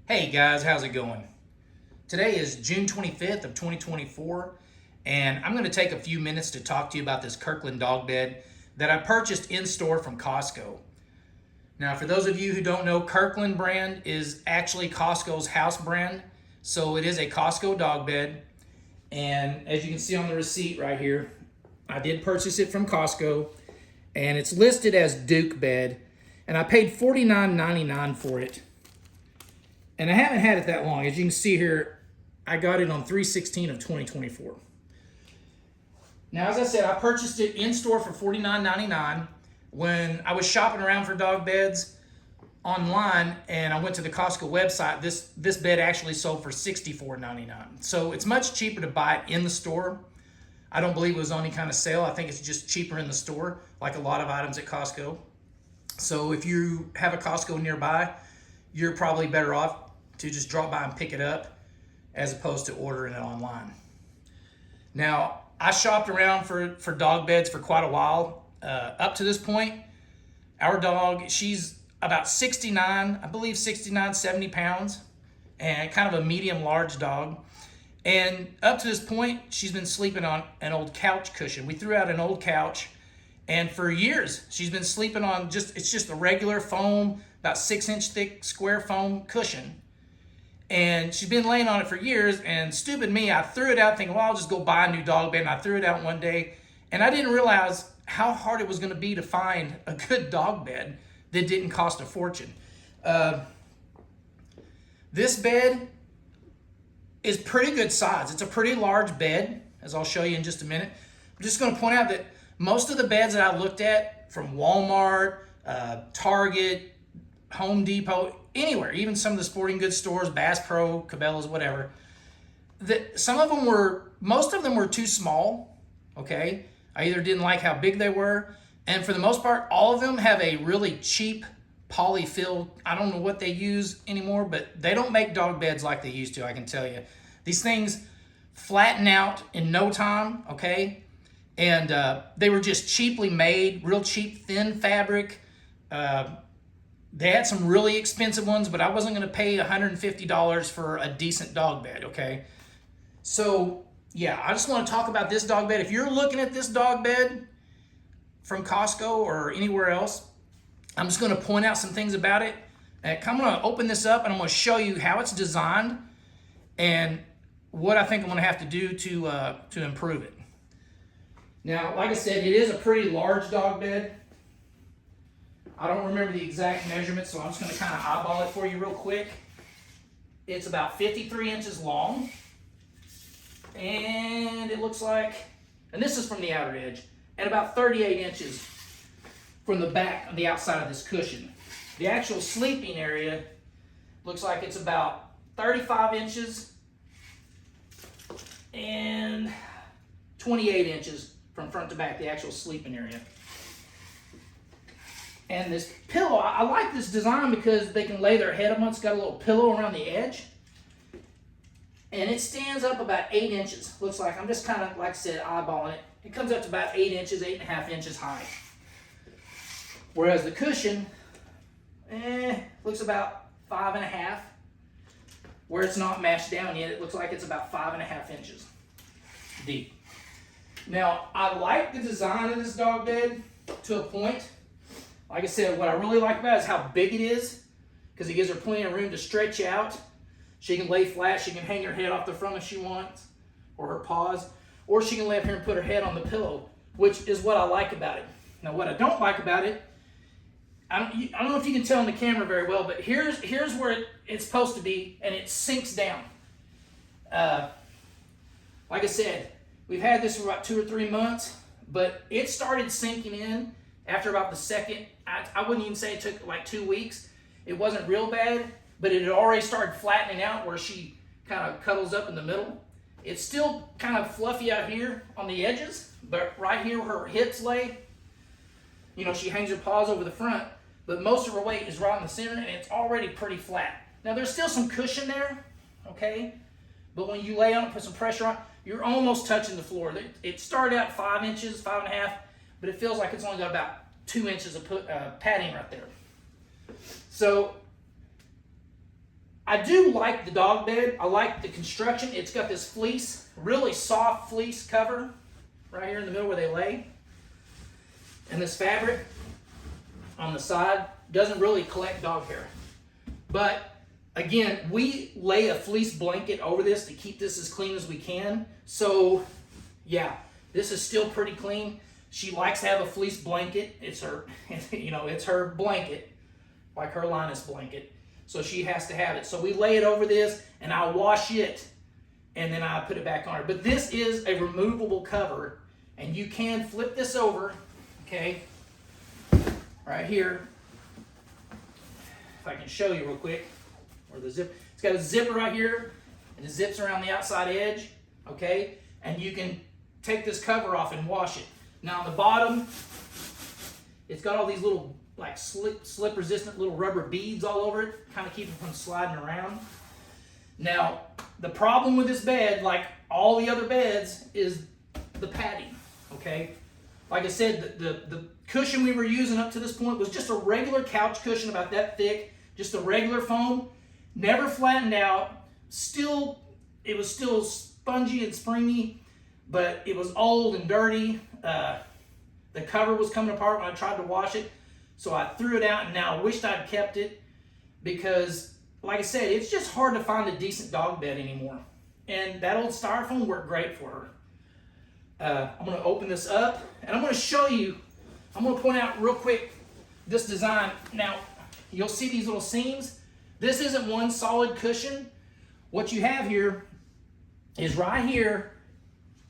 Hey guys, how's it going? Today is June 25th of 2024, and I'm going to take a few minutes to talk to you about this Kirkland dog bed that I purchased in store from Costco. Now, for those of you who don't know, Kirkland brand is actually Costco's house brand, so it is a Costco dog bed. And as you can see on the receipt right here, I did purchase it from Costco, and it's listed as Duke bed, and I paid $49.99 for it. And I haven't had it that long. As you can see here, I got it on 3/16 of 2024. Now, as I said, I purchased it in store for $49.99. When I was shopping around for dog beds online and I went to the Costco website, this bed actually sold for $64.99. So it's much cheaper to buy it in the store. I don't believe it was on any kind of sale. I think it's just cheaper in the store, like a lot of items at Costco. So if you have a Costco nearby, you're probably better off to just drop by and pick it up as opposed to ordering it online. Now, I shopped around for dog beds for quite a while. Up to this point, our dog, she's about 69, I believe 69, 70 pounds, and kind of a medium large dog. And up to this point, she's been sleeping on an old couch cushion. We threw out an old couch, and for years, she's been sleeping on it's just a regular foam, about 6-inch thick square foam cushion. And she's been laying on it for years, and stupid me, I threw it out thinking, well, I'll just go buy a new dog bed, and I threw it out one day, and I didn't realize how hard it was going to be to find a good dog bed that didn't cost a fortune. This bed is pretty good size. It's a pretty large bed, as I'll show you in just a minute. I'm just going to point out that most of the beds that I looked at from Walmart, Target, Home Depot, anywhere, even some of the sporting goods stores, Bass Pro, Cabela's, whatever, most of them were too small, okay? I either didn't like how big they were, and for the most part, all of them have a really cheap polyfill. I don't know what they use anymore, but they don't make dog beds like they used to, I can tell you. These things flatten out in no time, okay? And they were just cheaply made, real cheap, thin fabric. They had some really expensive ones, but I wasn't going to pay $150 for a decent dog bed, okay? So, yeah, I just want to talk about this dog bed. If you're looking at this dog bed from Costco or anywhere else, I'm just going to point out some things about it. And I'm going to open this up, and I'm going to show you how it's designed and what I think I'm going to have to do to improve it. Now, like I said, it is a pretty large dog bed. I don't remember the exact measurement, so I'm just going to kind of eyeball it for you real quick. It's about 53 inches long, and it looks like, and this is from the outer edge, and about 38 inches from the back on the outside of this cushion. The actual sleeping area looks like it's about 35 inches and 28 inches from front to back, the actual sleeping area. And this pillow, I like this design because they can lay their head up on it. It's got a little pillow around the edge. And it stands up about 8 inches. Looks like, I'm just kind of, like I said, eyeballing it. It comes up to about 8 inches, 8.5 inches high. Whereas the cushion, looks about 5.5. Where it's not mashed down yet, it looks like it's about 5.5 inches deep. Now, I like the design of this dog bed to a point. Like I said, what I really like about it is how big it is, because it gives her plenty of room to stretch out. She can lay flat, she can hang her head off the front if she wants, or her paws, or she can lay up here and put her head on the pillow, which is what I like about it. Now, what I don't like about it, I don't know if you can tell in the camera very well, but here's where it's supposed to be, and it sinks down. Like I said, we've had this for about 2 or 3 months, but it started sinking in after about the second. I wouldn't even say it took like 2 weeks. It wasn't real bad, but it had already started flattening out where she kind of cuddles up in the middle. It's still kind of fluffy out here on the edges, but right here where her hips lay, she hangs her paws over the front, but most of her weight is right in the center, and it's already pretty flat. Now, there's still some cushion there, okay? But when you lay on it, put some pressure on, you're almost touching the floor. It started out 5 inches, 5.5, but it feels like it's only got about 2 inches of padding right there. So I do like the dog bed. I like the construction. It's got this fleece, really soft fleece cover right here in the middle where they lay. And this fabric on the side doesn't really collect dog hair. But again, we lay a fleece blanket over this to keep this as clean as we can. So yeah, this is still pretty clean. She likes to have a fleece blanket. It's her, it's her blanket, like her Linus blanket. So she has to have it. So we lay it over this, and I wash it, and then I put it back on her. But this is a removable cover, and you can flip this over, okay, right here. If I can show you real quick, where the zip, it's got a zipper right here, and it zips around the outside edge, okay, and you can take this cover off and wash it. Now on the bottom, it's got all these little like slip resistant little rubber beads all over it, kind of keep it from sliding around. Now the problem with this bed, like all the other beds, is the padding, okay? Like I said, the cushion we were using up to this point was just a regular couch cushion about that thick, just a regular foam, never flattened out. It was still spongy and springy, but it was old and dirty. The cover was coming apart when I tried to wash it, so I threw it out, and now I wished I'd kept it because, like I said, it's just hard to find a decent dog bed anymore. And that old styrofoam worked great for her. I'm going to open this up, and I'm going to show you, I'm going to point out real quick this design. Now, you'll see these little seams. This isn't one solid cushion. What you have here is right here,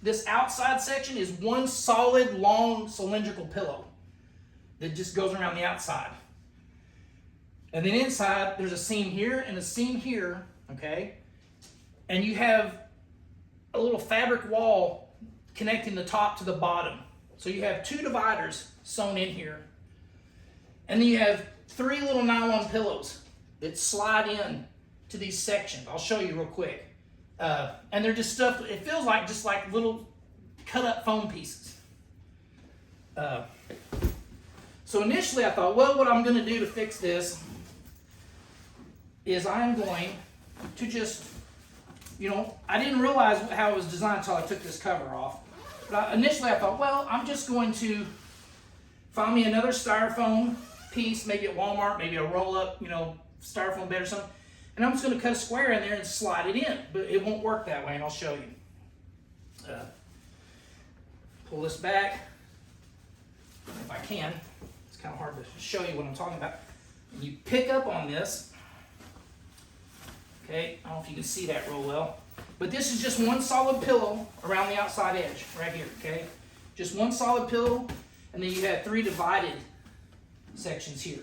this outside section is one solid, long, cylindrical pillow that just goes around the outside. And then inside, there's a seam here and a seam here, okay? And you have a little fabric wall connecting the top to the bottom. So you have two dividers sewn in here. And then you have three little nylon pillows that slide in to these sections. I'll show you real quick. And they're just stuffed, it feels like just like little cut up foam pieces. So initially I thought, well, what I'm going to do to fix this is I'm going to just, I didn't realize how it was designed until I took this cover off. But initially I thought, well, I'm just going to find me another styrofoam piece, maybe at Walmart, maybe a roll-up, styrofoam bed or something. And I'm just going to cut a square in there and slide it in. But it won't work that way, and I'll show you. Pull this back, if I can. It's kind of hard to show you what I'm talking about. And you pick up on this. Okay, I don't know if you can see that real well. But this is just one solid pillow around the outside edge, right here, okay? Just one solid pillow, and then you have three divided sections here.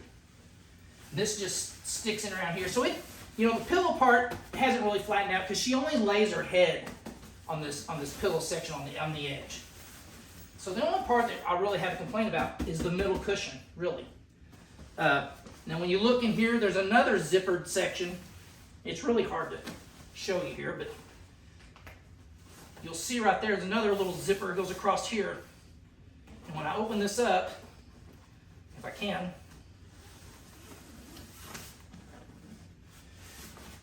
This just sticks in around here. So it, the pillow part hasn't really flattened out because she only lays her head on this pillow section on the edge. So the only part that I really have a complaint about is the middle cushion, really. Now when you look in here, there's another zippered section. It's really hard to show you here, but you'll see right there's another little zipper that goes across here. And when I open this up, if I can,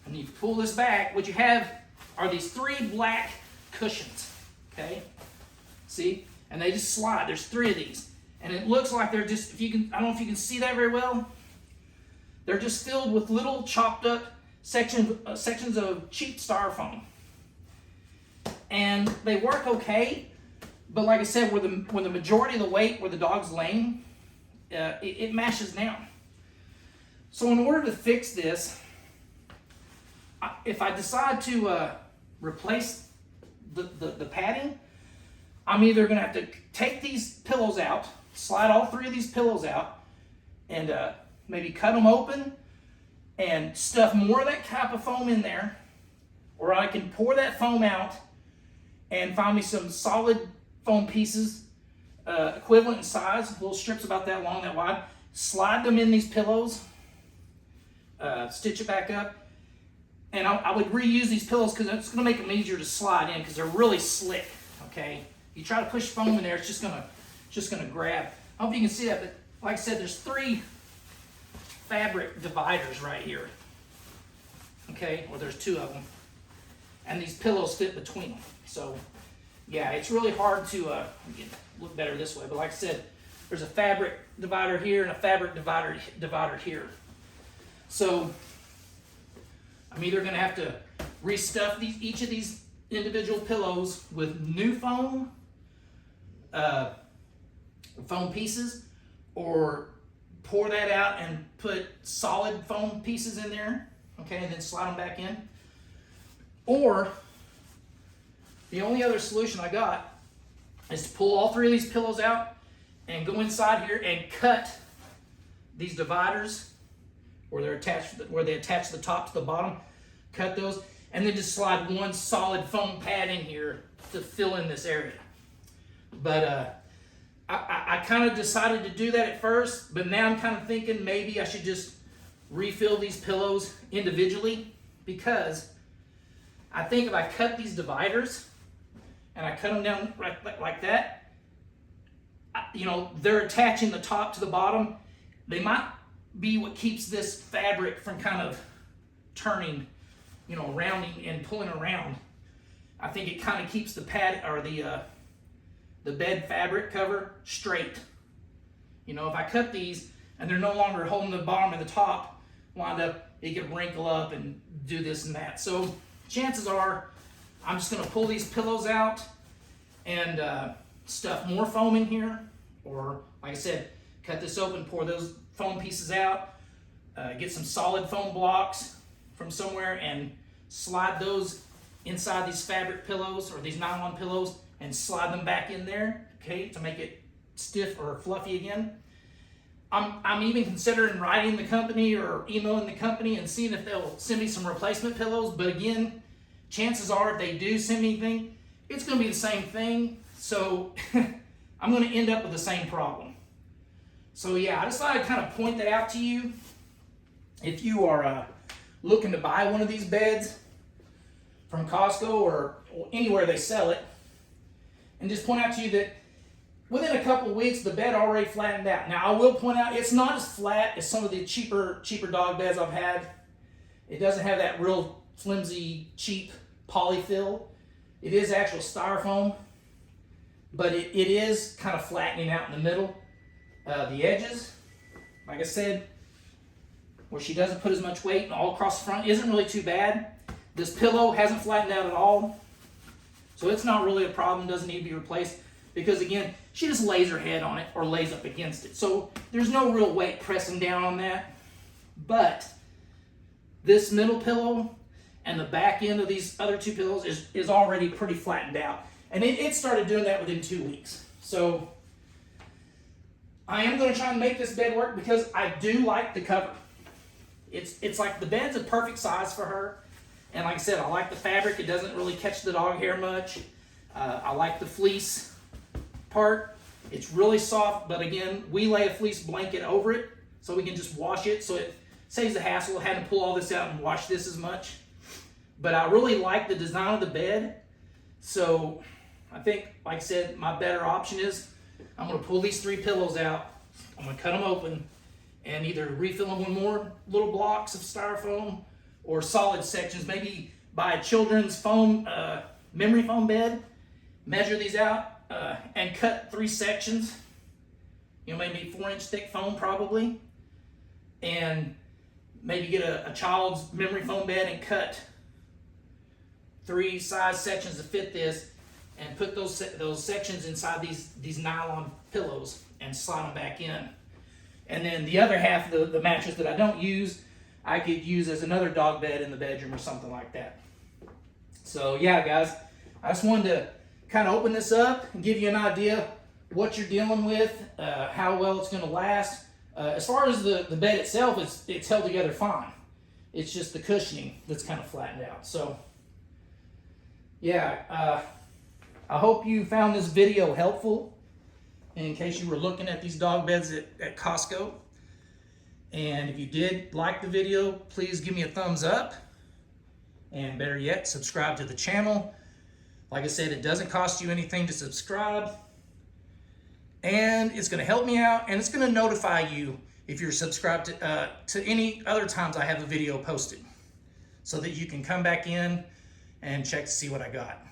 and you pull this back, what you have are these three black cushions, okay? See? And they just slide. There's three of these. And it looks like they're just, I don't know if you can see that very well. They're just filled with little chopped up sections of cheap styrofoam. And they work okay, but like I said, when the majority of the weight where the dog's laying, it mashes down. So in order to fix this, if I decide to replace the padding, I'm either going to have to take these pillows out, slide all three of these pillows out, and maybe cut them open and stuff more of that type of foam in there, or I can pour that foam out and find me some solid foam pieces, equivalent in size, little strips about that long, that wide, slide them in these pillows, stitch it back up, and I would reuse these pillows because it's going to make them easier to slide in because they're really slick, okay? You try to push foam in there, it's just gonna grab. I hope you can see that, but like I said, there's three fabric dividers right here. okay, or there's two of them, and these pillows fit between them. So yeah, it's really hard to look better this way, but like I said, there's a fabric divider here and a fabric divider here. So I'm either going to have to restuff each of these individual pillows with new foam pieces, or pour that out and put solid foam pieces in there, okay, and then slide them back in. Or the only other solution I got is to pull all three of these pillows out and go inside here and cut these dividers where they attach the top to the bottom, cut those, and then just slide one solid foam pad in here to fill in this area. But I kind of decided to do that at first, but now I'm kind of thinking maybe I should just refill these pillows individually, because I think if I cut these dividers and I cut them down like that, you know, they're attaching the top to the bottom. They might be what keeps this fabric from kind of turning, you know, rounding and pulling around. I think it kind of keeps the pad or the bed fabric cover straight. You know, if I cut these and they're no longer holding the bottom and the top lined up, it could wrinkle up and do this and that. So chances are I'm just going to pull these pillows out and stuff more foam in here, or like I said, cut this open, pour those foam pieces out, get some solid foam blocks from somewhere and slide those inside these fabric pillows or these nylon pillows and slide them back in there, okay, to make it stiff or fluffy again. I'm even considering writing the company or emailing the company and seeing if they'll send me some replacement pillows. But again, chances are if they do send me anything, it's going to be the same thing. So I'm going to end up with the same problem. So yeah, I decided to kind of point that out to you. If you are looking to buy one of these beds from Costco or anywhere they sell it, and just point out to you that within a couple of weeks, the bed already flattened out. Now, I will point out it's not as flat as some of the cheaper dog beds I've had. It doesn't have that real flimsy, cheap polyfill. It is actual styrofoam, but it is kind of flattening out in the middle. The edges, like I said, where she doesn't put as much weight and all across the front, isn't really too bad. This pillow hasn't flattened out at all, so it's not really a problem, doesn't need to be replaced, because again, she just lays her head on it or lays up against it. So there's no real weight pressing down on that. But this middle pillow and the back end of these other two pillows is already pretty flattened out. And it started doing that within 2 weeks. So I am going to try and make this bed work because I do like the cover. It's like the bed's a perfect size for her. And like I said, I like the fabric. It doesn't really catch the dog hair much. I like the fleece part. It's really soft, but again, we lay a fleece blanket over it so we can just wash it, so it saves the hassle of having to pull all this out and wash this as much. But I really like the design of the bed, so I think, like I said, my better option is I'm going to pull these three pillows out, I'm going to cut them open, and either refill them with more little blocks of styrofoam or solid sections, maybe buy a children's foam, memory foam bed, measure these out, and cut 3 sections, you know, maybe 4-inch thick foam probably, and maybe get a child's memory foam bed and cut 3 size sections to fit this, and put those sections inside these nylon pillows and slide them back in. And then the other half of the mattress that I don't use, I could use as another dog bed in the bedroom or something like that. So yeah, guys, I just wanted to kind of open this up and give you an idea what you're dealing with, how well it's going to last. As far as the bed itself, it's held together fine. It's just the cushioning that's kind of flattened out. So yeah, I hope you found this video helpful in case you were looking at these dog beds at Costco. And if you did like the video, please give me a thumbs up, and better yet, subscribe to the channel. Like I said, it doesn't cost you anything to subscribe, and it's going to help me out, and it's going to notify you if you're subscribed to any other times I have a video posted. so that you can come back in and check to see what I got.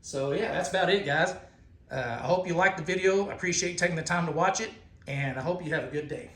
So yeah, that's about it, guys. I hope you liked the video. I appreciate you taking the time to watch it, and I hope you have a good day.